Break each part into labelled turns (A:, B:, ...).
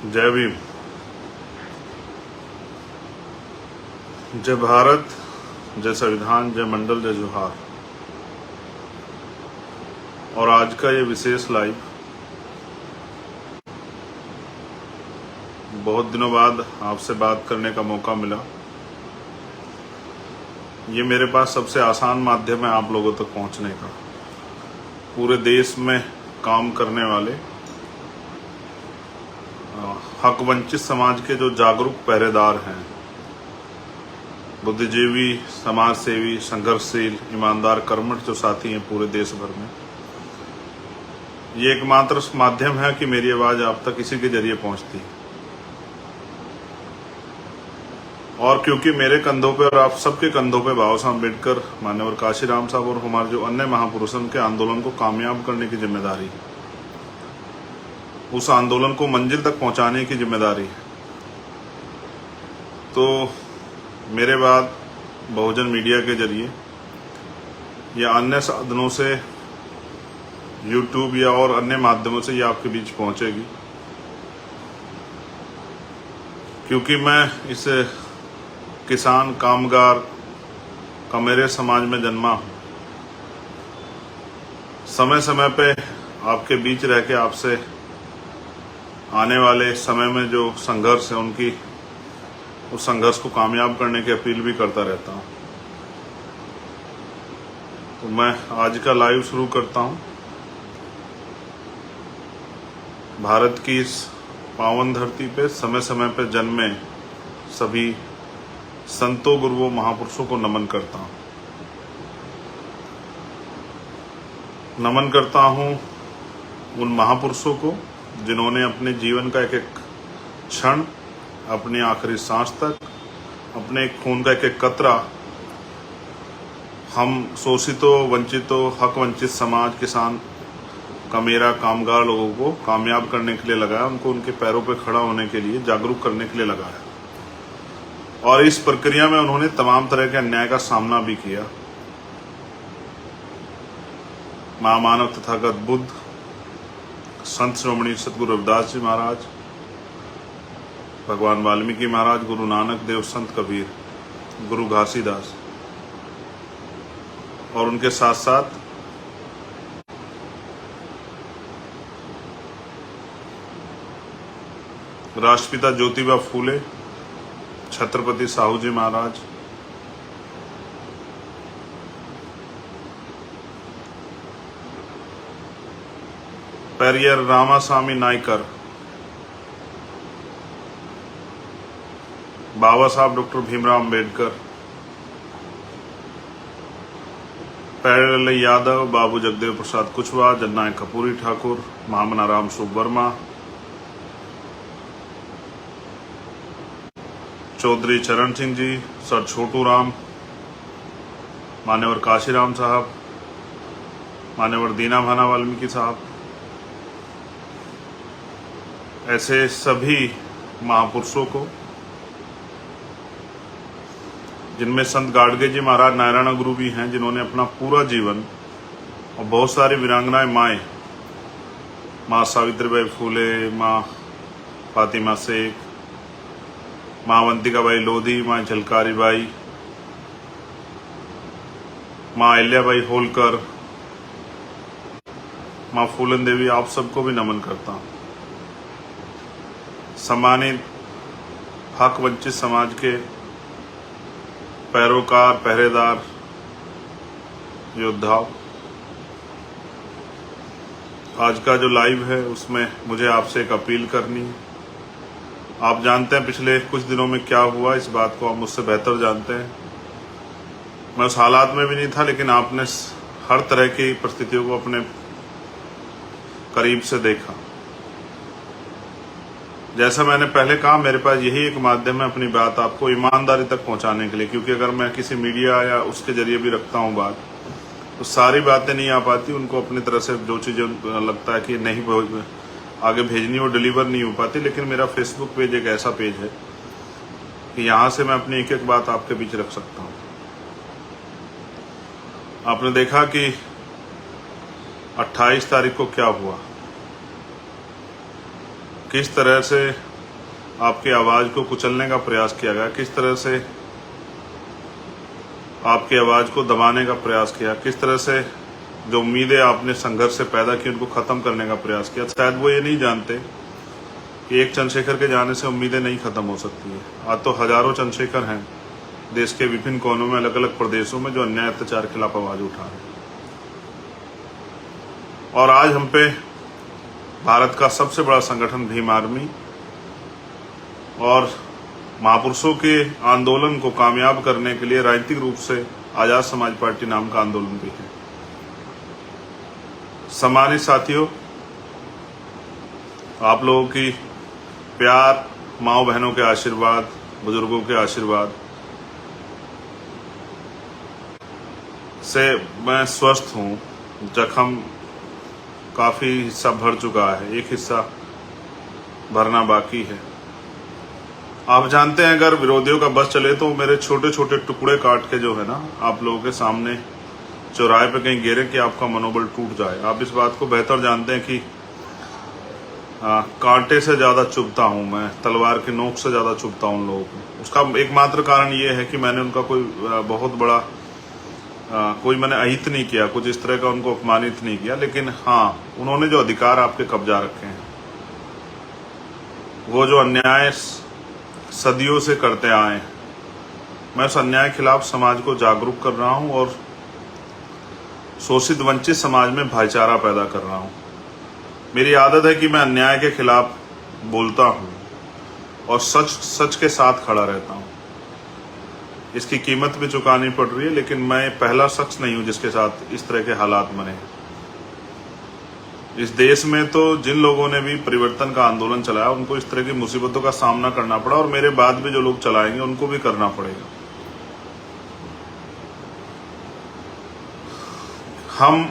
A: जय भीम। जय भारत, जय संविधान, जय मंडल, जय जोहार। और आज का ये विशेष लाइव बहुत दिनों बाद आपसे बात करने का मौका मिला। ये मेरे पास सबसे आसान माध्यम है आप लोगों तक पहुंचने का। पूरे देश में काम करने वाले हक वंचित समाज के जो जागरूक पहरेदार हैं, बुद्धिजीवी, समाज सेवी, संघर्षशील, ईमानदार, कर्मठ जो साथी हैं पूरे देश भर में, ये एकमात्र माध्यम है कि मेरी आवाज आप तक इसी के जरिए पहुंचती है। और क्योंकि मेरे कंधों पे और आप सबके कंधों पे बाबा साहब अम्बेडकर, मान्यवर काशीराम साहब और हमारे जो अन्य महापुरुषों के आंदोलन को कामयाब करने की जिम्मेदारी है, उस आंदोलन को मंजिल तक पहुंचाने की जिम्मेदारी है, तो मेरे बाद बहुजन मीडिया के जरिए या अन्य साधनों से, यूट्यूब या और अन्य माध्यमों से ये आपके बीच पहुंचेगी। क्योंकि मैं इस किसान कामगार का मेरे समाज में जन्मा हूं, समय समय पे आपके बीच रह के आपसे आने वाले समय में जो संघर्ष है उनकी उस संघर्ष को कामयाब करने की अपील भी करता रहता हूं। तो मैं आज का लाइव शुरू करता हूं। भारत की इस पावन धरती पे समय समय पे जन्मे सभी संतों, गुरुओं, महापुरुषों को नमन करता हूं। नमन करता हूं उन महापुरुषों को जिन्होंने अपने जीवन का एक एक क्षण, अपनी आखिरी सांस तक, अपने खून का एक एक कतरा हम शोषितों, वंचितों, हक वंचित समाज, किसान, कमेरा, कामगार लोगों को कामयाब करने के लिए लगाया, उनको उनके पैरों पर खड़ा होने के लिए, जागरूक करने के लिए लगाया। और इस प्रक्रिया में उन्होंने तमाम तरह के अन्याय का सामना भी किया। महामानव तथागत बुद्ध, संत श्रोमणी सतगुरु रविदास जी महाराज, भगवान वाल्मीकि महाराज, गुरु नानक देव, संत कबीर, गुरु घासीदास, और उनके साथ साथ राष्ट्रपिता ज्योतिबा फूले, छत्रपति साहू जी महाराज, पेरियर रामास्वामी नायकर, बाबा साहब डॉक्टर भीमराव अम्बेडकर, पैरल यादव, बाबू जगदेव प्रसाद कुशवाहा, जननायक कपूरी ठाकुर, महामना राम सुब वर्मा, चौधरी चरण सिंह जी, सर छोटू राम, मान्यवर काशीराम साहब, मान्यवर दीना भाना वाल्मीकि साहब, ऐसे सभी महापुरुषों को, जिनमें संत गाडगे जी महाराज नारायण गुरु भी हैं, जिन्होंने अपना पूरा जीवन, और बहुत सारी वीरांगनाएं माएँ, माँ सावित्रीबाई फूले, माँ फातिमा शेख, माँ अवंतिका बाई लोधी, माँ झलकारी बाई, माँ अहिल्याबाई होलकर, माँ फूलन देवी, आप सबको भी नमन करता हूँ। सम्मानित हक वंचित समाज के पैरोकार, पहरेदार, योद्धाओं, आज का जो लाइव है उसमें मुझे आपसे एक अपील करनी है। आप जानते हैं पिछले कुछ दिनों में क्या हुआ, इस बात को आप मुझसे बेहतर जानते हैं। मैं उस हालात में भी नहीं था, लेकिन आपने हर तरह की परिस्थितियों को अपने करीब से देखा। जैसा मैंने पहले कहा, मेरे पास यही एक माध्यम है अपनी बात आपको ईमानदारी तक पहुंचाने के लिए। क्योंकि अगर मैं किसी मीडिया या उसके जरिए भी रखता हूं बात, तो सारी बातें नहीं आ पाती, उनको अपनी तरह से जो चीज़ें लगता है कि नहीं आगे भेजनी, वो डिलीवर नहीं हो पाती। लेकिन मेरा फेसबुक पेज एक ऐसा पेज है कि यहाँ से मैं अपनी एक एक बात आपके बीच रख सकता हूँ। आपने देखा कि 28 तारीख को क्या हुआ, किस तरह से आपकी आवाज़ को कुचलने का प्रयास किया गया, किस तरह से आपकी आवाज़ को दबाने का प्रयास किया, किस तरह से जो उम्मीदें आपने संघर्ष से पैदा की उनको ख़त्म करने का प्रयास किया। शायद वो ये नहीं जानते कि एक चंद्रशेखर के जाने से उम्मीदें नहीं ख़त्म हो सकती है। आज तो हज़ारों चंद्रशेखर हैं देश के विभिन्न कोनों में, अलग अलग प्रदेशों में, जो अन्याय अत्याचार के खिलाफ आवाज़ उठा रहे हैं। और आज हम पे भारत का सबसे बड़ा संगठन भीम आर्मी और महापुरुषों के आंदोलन को कामयाब करने के लिए राजनीतिक रूप से आज़ाद समाज पार्टी नाम का आंदोलन भी है। सम्मानित साथियों, आप लोगों की प्यार, माँओं बहनों के आशीर्वाद, बुजुर्गों के आशीर्वाद से मैं स्वस्थ हूँ। जख्म काफ़ी हिस्सा भर चुका है, एक हिस्सा भरना बाकी है। आप जानते हैं अगर विरोधियों का बस चले तो मेरे छोटे छोटे टुकड़े काट के जो है ना आप लोगों के सामने चौराहे पे कहीं गिरे कि आपका मनोबल टूट जाए। आप इस बात को बेहतर जानते हैं कि कांटे से ज़्यादा चुभता हूँ मैं, तलवार की नोक से ज़्यादा चुभता हूँ उन लोगों को। उसका एकमात्र कारण ये है कि मैंने उनका कोई बहुत बड़ा कोई मैंने अहित नहीं किया, कुछ इस तरह का उनको अपमानित नहीं किया, लेकिन हाँ उन्होंने जो अधिकार आपके कब्जा रखे हैं, वो जो अन्याय सदियों से करते आए, मैं उस अन्याय के खिलाफ समाज को जागरूक कर रहा हूँ और शोषित वंचित समाज में भाईचारा पैदा कर रहा हूँ। मेरी आदत है कि मैं अन्याय के खिलाफ बोलता हूँ और सच सच के साथ खड़ा रहता हूँ। इसकी कीमत भी चुकानी पड़ रही है, लेकिन मैं पहला शख्स नहीं हूँ जिसके साथ इस तरह के हालात बने। इस देश में तो जिन लोगों ने भी परिवर्तन का आंदोलन चलाया उनको इस तरह की मुसीबतों का सामना करना पड़ा, और मेरे बाद भी जो लोग चलाएंगे उनको भी करना पड़ेगा। हम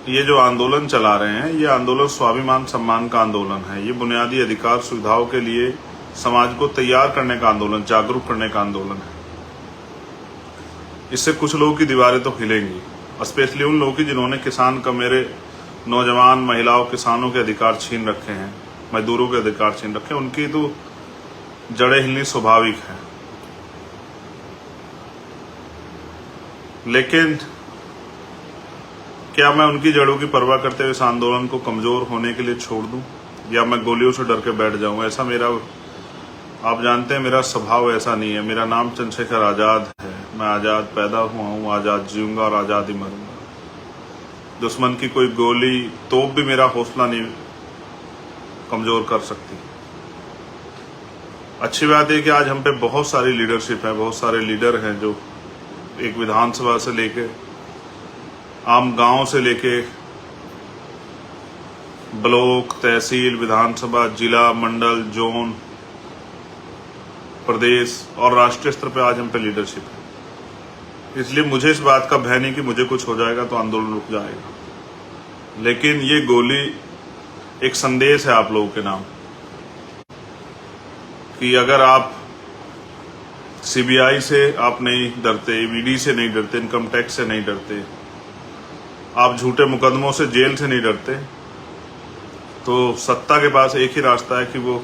A: ये जो आंदोलन चला रहे हैं, ये आंदोलन स्वाभिमान सम्मान का आंदोलन है। ये बुनियादी अधिकार सुविधाओं के लिए समाज को तैयार करने का आंदोलन, जागरूक करने का आंदोलन है। इससे कुछ लोगों की दीवारें तो हिलेंगी, स्पेशली उन लोगों की जिन्होंने किसान का, मेरे नौजवान महिलाओं किसानों के अधिकार छीन रखे हैं, मजदूरों के अधिकार छीन रखे हैं, उनकी तो जड़ें हिलनी स्वाभाविक है। लेकिन क्या मैं उनकी जड़ों की परवाह करते हुए इस आंदोलन को कमजोर होने के लिए छोड़ दूं, या मैं गोलियों से डर के बैठ जाऊं? ऐसा मेरा, आप जानते हैं मेरा स्वभाव ऐसा नहीं है। मेरा नाम चंद्रशेखर आज़ाद है। मैं आज़ाद पैदा हुआ हूँ, आज़ाद जीऊंगा और आज़ाद ही मरूंगा। दुश्मन की कोई गोली, तोप भी मेरा हौसला नहीं कमजोर कर सकती। अच्छी बात है कि आज हम पे बहुत सारी लीडरशिप है, बहुत सारे लीडर हैं जो एक विधानसभा से लेके, आम गांव से लेके ब्लॉक, तहसील, विधानसभा, जिला, मंडल, जोन, प्रदेश और राष्ट्रीय स्तर पे आज हम पे लीडरशिप है। इसलिए मुझे इस बात का भय नहीं कि मुझे कुछ हो जाएगा तो आंदोलन रुक जाएगा। लेकिन ये गोली एक संदेश है आप लोगों के नाम कि अगर आप सीबीआई से आप नहीं डरते, ईडी से नहीं डरते, इनकम टैक्स से नहीं डरते, आप झूठे मुकदमों से, जेल से नहीं डरते, तो सत्ता के पास एक ही रास्ता है कि वो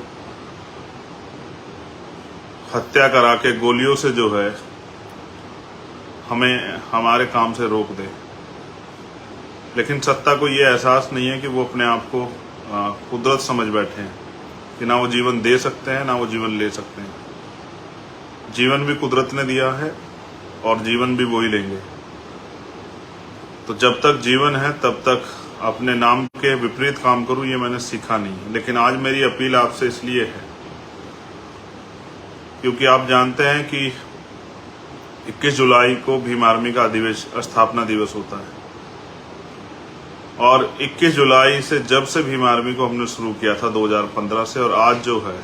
A: हत्या करा के गोलियों से जो है हमें हमारे काम से रोक दे। लेकिन सत्ता को ये एहसास नहीं है कि वो अपने आप को कुदरत समझ बैठे हैं कि ना वो जीवन दे सकते हैं ना वो जीवन ले सकते हैं। जीवन भी कुदरत ने दिया है और जीवन भी वो ही लेंगे। तो जब तक जीवन है तब तक अपने नाम के विपरीत काम करूं, ये मैंने सीखा नहीं है। लेकिन आज मेरी अपील आपसे इसलिए है क्योंकि आप जानते हैं कि 21 जुलाई को भीम आर्मी का स्थापना दिवस होता है, और 21 जुलाई से जब से भीम आर्मी को हमने शुरू किया था 2015 से, और आज जो है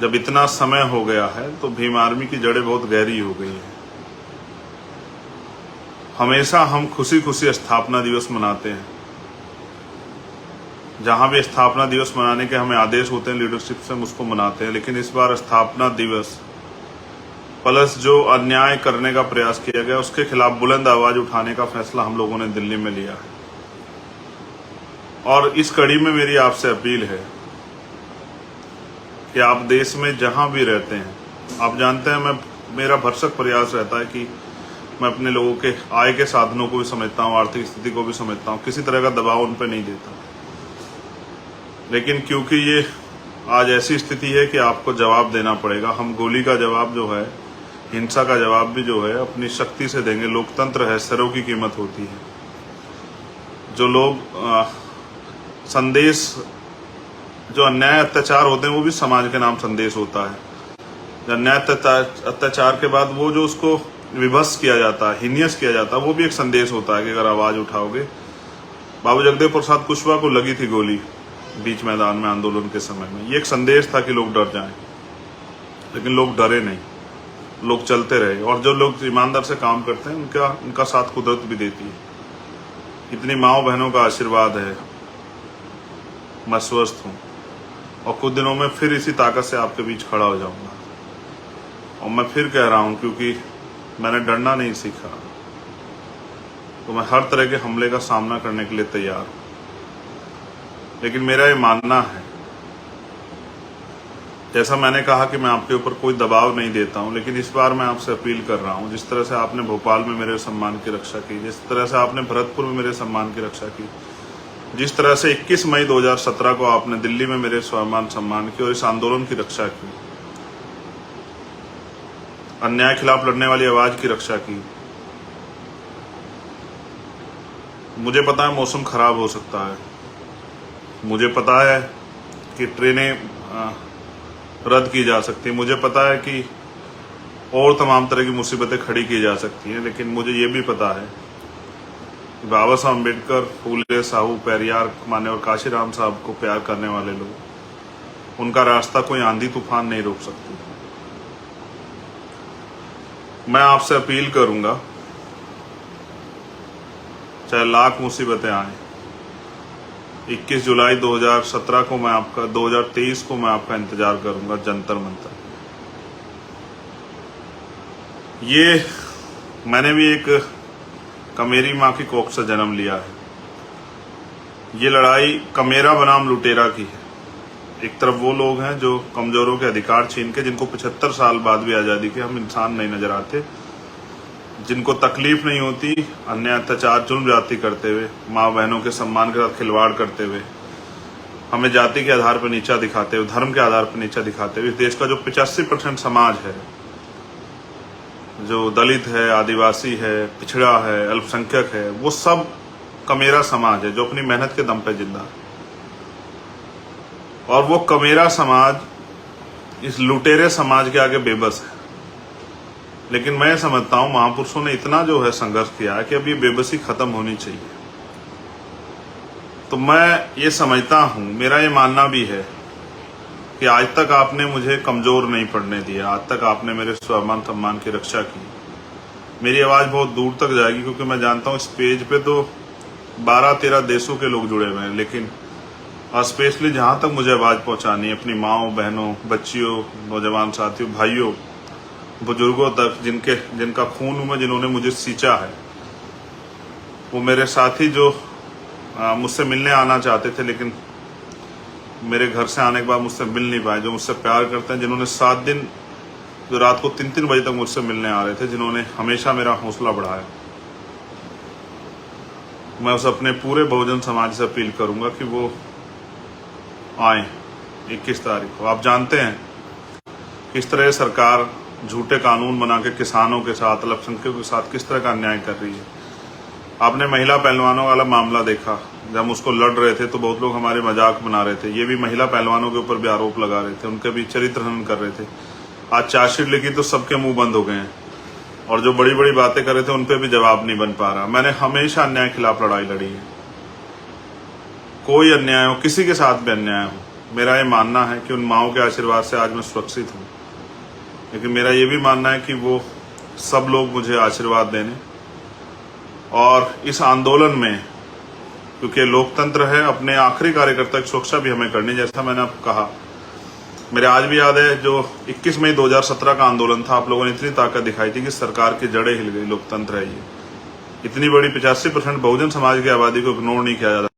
A: जब इतना समय हो गया है, तो भीम आर्मी की जड़ें बहुत गहरी हो गई हैं। हमेशा हम खुशी खुशी स्थापना दिवस मनाते हैं। जहां भी स्थापना दिवस मनाने के हमें आदेश होते हैं लीडरशिप से, हम उसको मनाते हैं। लेकिन इस बार स्थापना दिवस प्लस जो अन्याय करने का प्रयास किया गया उसके खिलाफ बुलंद आवाज उठाने का फैसला हम लोगों ने दिल्ली में लिया है। और इस कड़ी में मेरी आपसे अपील है कि आप देश में जहां भी रहते हैं, आप जानते हैं मेरा भरसक प्रयास रहता है कि मैं अपने लोगों के आय के साधनों को भी समझता हूँ, आर्थिक स्थिति को भी समझता हूँ, किसी तरह का दबाव उन पर नहीं देता। लेकिन क्योंकि ये आज ऐसी स्थिति है कि आपको जवाब देना पड़ेगा, हम गोली का जवाब जो है, हिंसा का जवाब भी जो है अपनी शक्ति से देंगे। लोकतंत्र है, सरों की कीमत होती है। जो लोग संदेश, जो अन्याय अत्याचार होते हैं वो भी समाज के नाम संदेश होता है। अन्याय अत्याचार के बाद वो जो उसको विभत्स किया जाता है, हीनियस किया जाता है, वो भी एक संदेश होता है कि अगर आवाज उठाओगे। बाबू जगदेव प्रसाद कुशवाहा को लगी थी गोली बीच मैदान में आंदोलन के समय में, ये एक संदेश था कि लोग डर जाएं, लेकिन लोग डरे नहीं, लोग चलते रहे। और जो लोग ईमानदार से काम करते हैं उनका साथ कुदरत भी देती है। इतनी माओ बहनों का आशीर्वाद है, मैं स्वस्थ हूँ और कुछ दिनों में फिर इसी ताकत से आपके बीच खड़ा हो जाऊंगा। और मैं फिर कह रहा हूँ, क्योंकि मैंने डरना नहीं सीखा, तो मैं हर तरह के हमले का सामना करने के लिए तैयार हूँ। लेकिन मेरा ये मानना है, जैसा मैंने कहा कि मैं आपके ऊपर कोई दबाव नहीं देता हूं, लेकिन इस बार मैं आपसे अपील कर रहा हूं, जिस तरह से आपने भोपाल में मेरे सम्मान की रक्षा की, जिस तरह से आपने भरतपुर में मेरे सम्मान की रक्षा की, जिस तरह से 21 मई 2017 को आपने दिल्ली में मेरे सम्मान की और इस आंदोलन की रक्षा की, अन्याय खिलाफ लड़ने वाली आवाज की रक्षा की। मुझे पता है मौसम खराब हो सकता है, मुझे पता है कि ट्रेनें रद्द की जा सकती है, मुझे पता है कि और तमाम तरह की मुसीबतें खड़ी की जा सकती हैं, लेकिन मुझे ये भी पता है कि बाबा साहब अम्बेडकर, फूले, साहू, पेरियार, माने और काशीराम साहब को प्यार करने वाले लोग, उनका रास्ता कोई आंधी तूफान नहीं रोक सकती। मैं आपसे अपील करूंगा, चाहे लाख मुसीबतें आए, 21 जुलाई 2017 को मैं आपका 2023 को मैं आपका इंतजार करूंगा जंतर मंतर। ये मैंने भी एक कमेरी माँ की कोख से जन्म लिया है। ये लड़ाई कमेरा बनाम लुटेरा की है। एक तरफ वो लोग हैं जो कमजोरों के अधिकार छीन के, जिनको 75 साल बाद भी आज़ादी के हम इंसान नहीं नजर आते, जिनको तकलीफ नहीं होती अन्य अत्याचार जुल्म जाति करते हुए, माँ बहनों के सम्मान के साथ खिलवाड़ करते हुए, हमें जाति के आधार पर नीचा दिखाते हुए, धर्म के आधार पर नीचा दिखाते हुए, इस देश का जो 85% समाज है, जो दलित है, आदिवासी है, पिछड़ा है, अल्पसंख्यक है, वो सब कमेरा समाज है जो अपनी मेहनत के दम पे जिंदा है। और वो कमेरा समाज इस लुटेरे समाज के आगे बेबस है। लेकिन मैं समझता हूं महापुरुषों ने इतना जो है संघर्ष किया है कि अब ये बेबसी खत्म होनी चाहिए। तो मैं ये समझता हूं, मेरा ये मानना भी है कि आज तक आपने मुझे कमजोर नहीं पड़ने दिया, आज तक आपने मेरे स्वाभिमान सम्मान की रक्षा की। मेरी आवाज बहुत दूर तक जाएगी, क्योंकि मैं जानता हूं इस पेज पे तो 12-13 देशों के लोग जुड़े हुए हैं, लेकिन स्पेशली जहां तक मुझे आवाज पहुंचानी है, अपनी माओ, बहनों, बच्चियों, नौजवान साथियों, भाइयों, बुजुर्गों तक, जिनका खून में जिन्होंने मुझे सींचा है, वो मेरे साथी जो मुझसे मिलने आना चाहते थे, लेकिन मेरे घर से आने के बाद मुझसे मिल नहीं पाए, जो मुझसे प्यार करते हैं, जिन्होंने 7 दिन, जो रात को 3-3 बजे तक मुझसे मिलने आ रहे थे, जिन्होंने हमेशा मेरा हौसला बढ़ाया, मैं उस अपने पूरे बहुजन समाज से अपील करूंगा कि वो आए 21 तारीख को। आप जानते हैं किस तरह सरकार झूठे कानून बना के किसानों के साथ, अल्पसंख्यकों के साथ किस तरह का अन्याय कर रही है। आपने महिला पहलवानों वाला मामला देखा, जब हम उसको लड़ रहे थे तो बहुत लोग हमारे मजाक बना रहे थे, ये भी महिला पहलवानों के ऊपर भी आरोप लगा रहे थे, उनके भी चरित्र हनन कर रहे थे। आज चार्जशीट लिखी तो सबके मुंह बंद हो गए हैं, और जो बड़ी बड़ी बातें कर रहे थे उन पर भी जवाब नहीं बन पा रहा। मैंने हमेशा अन्याय के खिलाफ लड़ाई लड़ी है, कोई अन्याय हो, किसी के साथ भी अन्याय हो। मेरा ये मानना है कि उन माओं के आशीर्वाद से आज मैं सुरक्षित हूँ, लेकिन मेरा ये भी मानना है कि वो सब लोग मुझे आशीर्वाद देने, और इस आंदोलन में, क्योंकि लोकतंत्र है, अपने आखिरी कार्यकर्ता की सुरक्षा भी हमें करनी। जैसा मैंने आपको कहा, मेरे आज भी याद है जो 21 मई 2017 का आंदोलन था, आप लोगों ने इतनी ताकत दिखाई थी कि सरकार की जड़ें हिल गई। लोकतंत्र है ये, इतनी बड़ी 85% बहुजन समाज की आबादी को इग्नोर नहीं किया जाता।